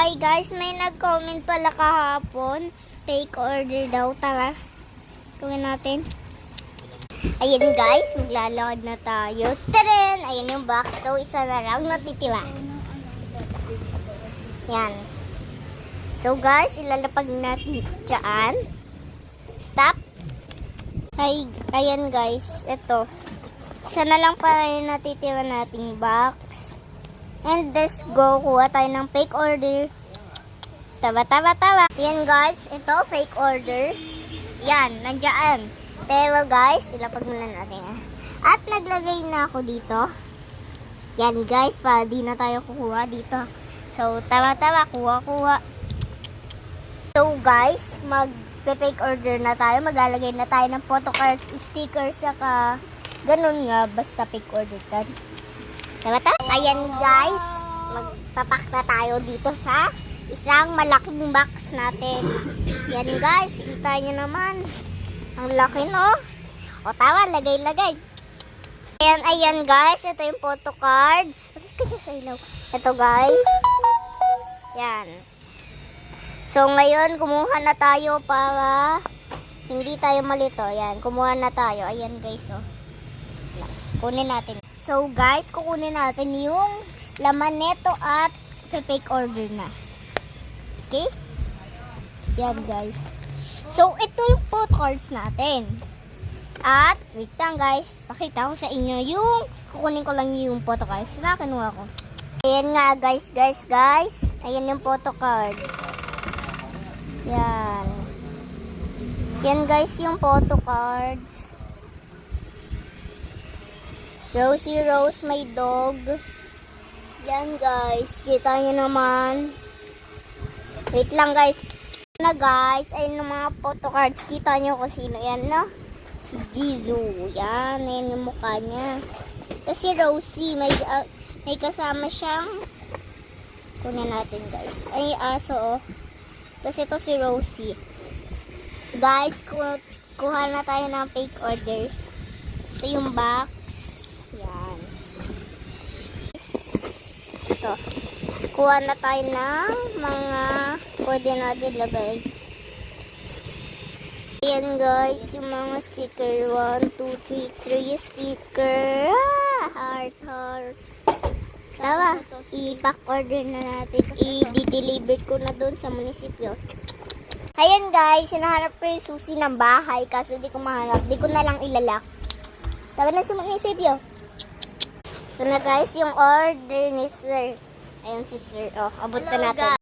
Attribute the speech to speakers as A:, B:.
A: Hi guys, may nag-comment pala kahapon. Fake order daw. Tara, gawin natin. Ayan guys, maglalakad na tayo. Taren! Ayan yung box. So, isa na lang natitira. Yan. So guys, ilalapag natin dyan. Stop. Ay, ayan guys, ito. Isa na lang para yung natitira nating box. And let's go, kuha tayo ng fake order. Tawa. Yan guys, ito, fake order. Yan, nandyan. Pero guys, ilapag muna natin. At naglagay na ako dito. Yan guys, para di na tayo kukuha dito. So, tawa, kuha. So guys, mag-fake order na tayo. Maglalagay na tayo ng photocards, stickers, saka ganun nga, basta fake order tayo. Ayan guys, magpapak na tayo dito sa isang malaking box natin. Yan guys, kita nyo naman. Ang laki no? O tama, lagay. Ayan guys, ito yung photo cards. Ito guys. Yan. So ngayon, kumuha na tayo para hindi tayo malito. Yan, kumuha na tayo. Ayan guys, oh. Kunin natin. So guys, kukunin natin yung laman neto at fake order na. Okay? Yan guys. So ito yung photo cards natin. At wait lang guys, pakita ko sa inyo yung kukunin ko lang yung photo cards na kinuha ko. Ayan nga guys. Ayan yung photo cards. Yan. Yan guys yung photo cards. Rosie Rose, may dog. Yan guys, kita nyo naman. Wait lang guys. Na guys, ayun yung mga photo cards. Kita nyo kung sino yan, no? Si Jisoo. Yan, ayan yung mukha niya. Tapos si Rosie, may kasama siyang, kunin natin guys. Ay, aso oh. Tapos ito si Rosie. Guys, kuha na tayo ng fake order. Ito yung box. Yan. Ito. Kuha na tayo ng mga pwede natin lagay. Ayan guys, yung mga sticker. 1, 2, 3 sticker. Heart. Tama, i-pack order na natin. I-deliver ko na doon sa munisipyo. Ayan guys, hinahanap ko yung susi ng bahay kasi di ko mahanap. Di ko na lang ilalak. Tama lang sa munisipyo. Ito na guys, yung order ni Sir. Ayun si Sir. Oh, abot na natin.